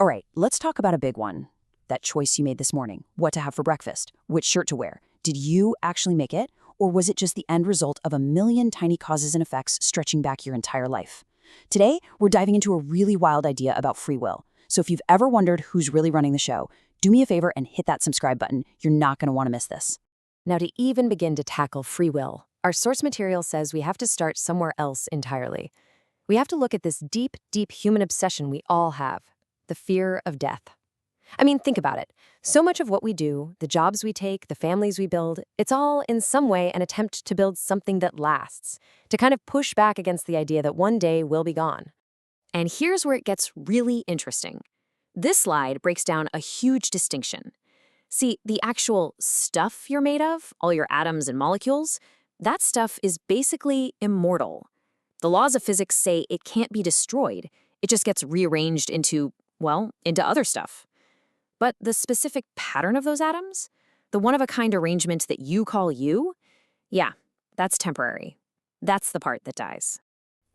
All right, let's talk about a big one. That choice you made this morning, what to have for breakfast, which shirt to wear. Did you actually make it? Or was it just the end result of a million tiny causes and effects stretching back your entire life? Today, we're diving into a really wild idea about free will. So if you've ever wondered who's really running the show, do me a favor and hit that subscribe button. You're not going to want to miss this. Now, to even begin to tackle free will, our source material says we have to start somewhere else entirely. We have to look at this deep, deep human obsession we all have, the fear of death. I mean, think about it. So much of what we do, the jobs we take, the families we build, it's all in some way an attempt to build something that lasts, to kind of push back against the idea that one day we'll be gone. And here's where it gets really interesting. This slide breaks down a huge distinction. See, the actual stuff you're made of, all your atoms and molecules, that stuff is basically immortal. The laws of physics say it can't be destroyed. It just gets rearranged into other stuff. But the specific pattern of those atoms, the one-of-a-kind arrangement that you call you, yeah, that's temporary. That's the part that dies.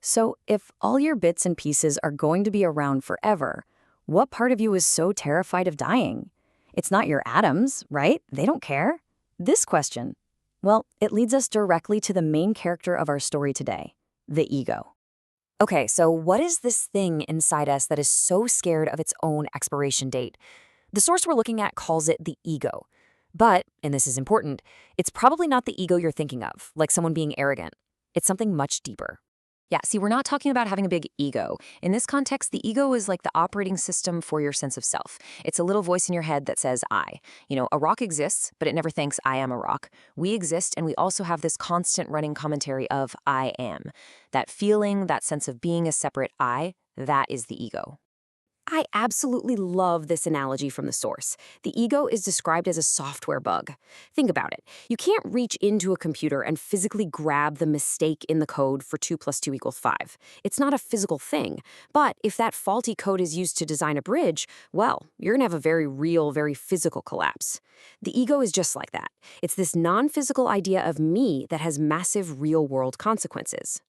So if all your bits and pieces are going to be around forever, what part of you is so terrified of dying? It's not your atoms, right? They don't care. This question, well, it leads us directly to the main character of our story today, the ego. Okay, so what is this thing inside us that is so scared of its own expiration date? The source we're looking at calls it the ego. But, and this is important, it's probably not the ego you're thinking of, like someone being arrogant. It's something much deeper. Yeah, see, we're not talking about having a big ego. In this context, the ego is like the operating system for your sense of self. It's a little voice in your head that says, I. A rock exists, but it never thinks I am a rock. We exist, and we also have this constant running commentary of I am. That feeling, that sense of being a separate I, that is the ego. I absolutely love this analogy from the source. The ego is described as a software bug. Think about it. You can't reach into a computer and physically grab the mistake in the code for 2 + 2 = 5. It's not a physical thing. But if that faulty code is used to design a bridge, well, you're going to have a very real, very physical collapse. The ego is just like that. It's this non-physical idea of me that has massive real-world consequences.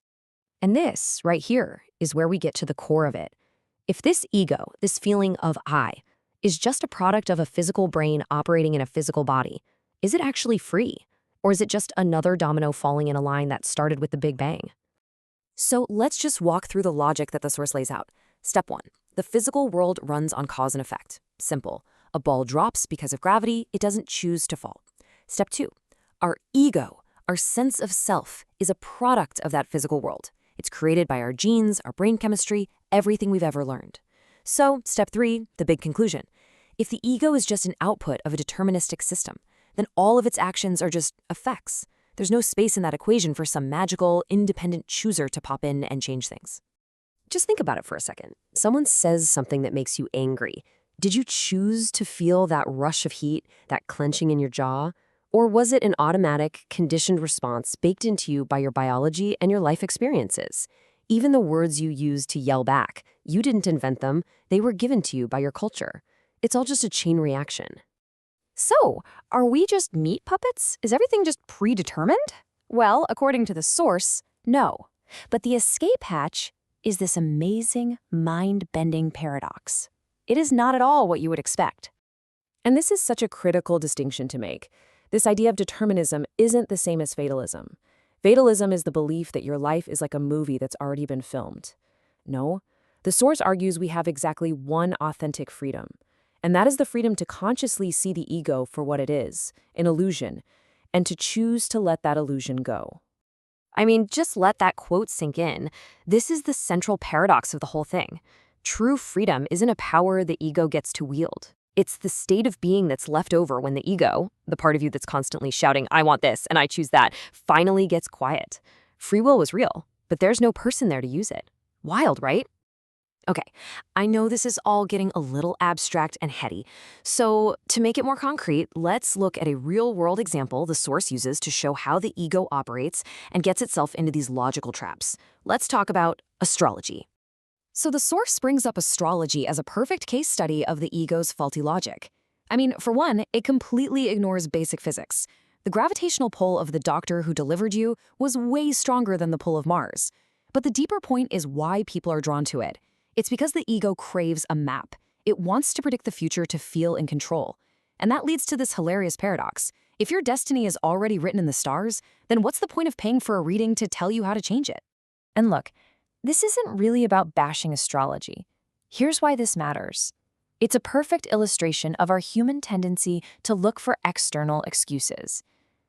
And this, right here, is where we get to the core of it. If this ego, this feeling of I, is just a product of a physical brain operating in a physical body, is it actually free? Or is it just another domino falling in a line that started with the Big Bang? So let's just walk through the logic that the source lays out. Step 1. The physical world runs on cause and effect. Simple. A ball drops because of gravity, it doesn't choose to fall. Step 2. Our ego, our sense of self, is a product of that physical world. It's created by our genes, our brain chemistry, everything we've ever learned. So, step 3, the big conclusion. If the ego is just an output of a deterministic system, then all of its actions are just effects. There's no space in that equation for some magical, independent chooser to pop in and change things. Just think about it for a second. Someone says something that makes you angry. Did you choose to feel that rush of heat, that clenching in your jaw? Or was it an automatic, conditioned response baked into you by your biology and your life experiences? Even the words you use to yell back, you didn't invent them, they were given to you by your culture. It's all just a chain reaction. So, are we just meat puppets? Is everything just predetermined? Well, according to the source, no. But the escape hatch is this amazing, mind-bending paradox. It is not at all what you would expect. And this is such a critical distinction to make. This idea of determinism isn't the same as fatalism. Fatalism is the belief that your life is like a movie that's already been filmed. No, the source argues we have exactly one authentic freedom, and that is the freedom to consciously see the ego for what it is, an illusion, and to choose to let that illusion go. I mean, just let that quote sink in. This is the central paradox of the whole thing. True freedom isn't a power the ego gets to wield. It's the state of being that's left over when the ego, the part of you that's constantly shouting, I want this and I choose that, finally gets quiet. Free will was real, but there's no person there to use it. Wild, right? Okay, I know this is all getting a little abstract and heady. So to make it more concrete, let's look at a real-world example the source uses to show how the ego operates and gets itself into these logical traps. Let's talk about astrology. So the source brings up astrology as a perfect case study of the ego's faulty logic. I mean, for one, it completely ignores basic physics. The gravitational pull of the doctor who delivered you was way stronger than the pull of Mars. But the deeper point is why people are drawn to it. It's because the ego craves a map. It wants to predict the future to feel in control. And that leads to this hilarious paradox. If your destiny is already written in the stars, then what's the point of paying for a reading to tell you how to change it? And look, this isn't really about bashing astrology. Here's why this matters. It's a perfect illustration of our human tendency to look for external excuses.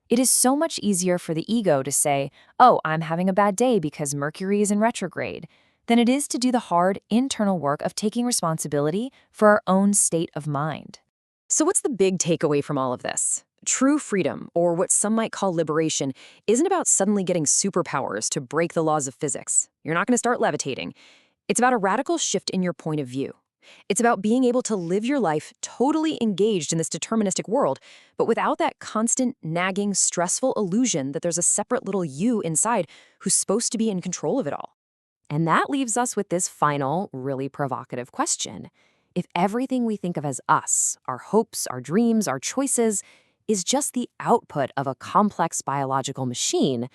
It is so much easier for the ego to say, oh, I'm having a bad day because Mercury is in retrograde, than it is to do the hard internal work of taking responsibility for our own state of mind. So what's the big takeaway from all of this? True freedom, or what some might call liberation, isn't about suddenly getting superpowers to break the laws of physics. You're not going to start levitating. It's about a radical shift in your point of view. It's about being able to live your life totally engaged in this deterministic world, but without that constant, nagging, stressful illusion that there's a separate little you inside who's supposed to be in control of it all. And that leaves us with this final, really provocative question. If everything we think of as us, our hopes, our dreams, our choices, is just the output of a complex biological machine,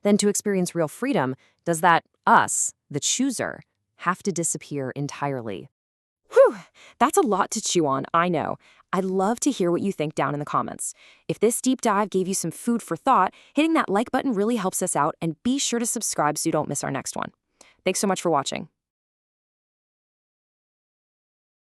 then to experience real freedom, does that us, the chooser, have to disappear entirely? Whew, that's a lot to chew on, I know. I'd love to hear what you think down in the comments. If this deep dive gave you some food for thought, hitting that like button really helps us out, and be sure to subscribe so you don't miss our next one. Thanks so much for watching.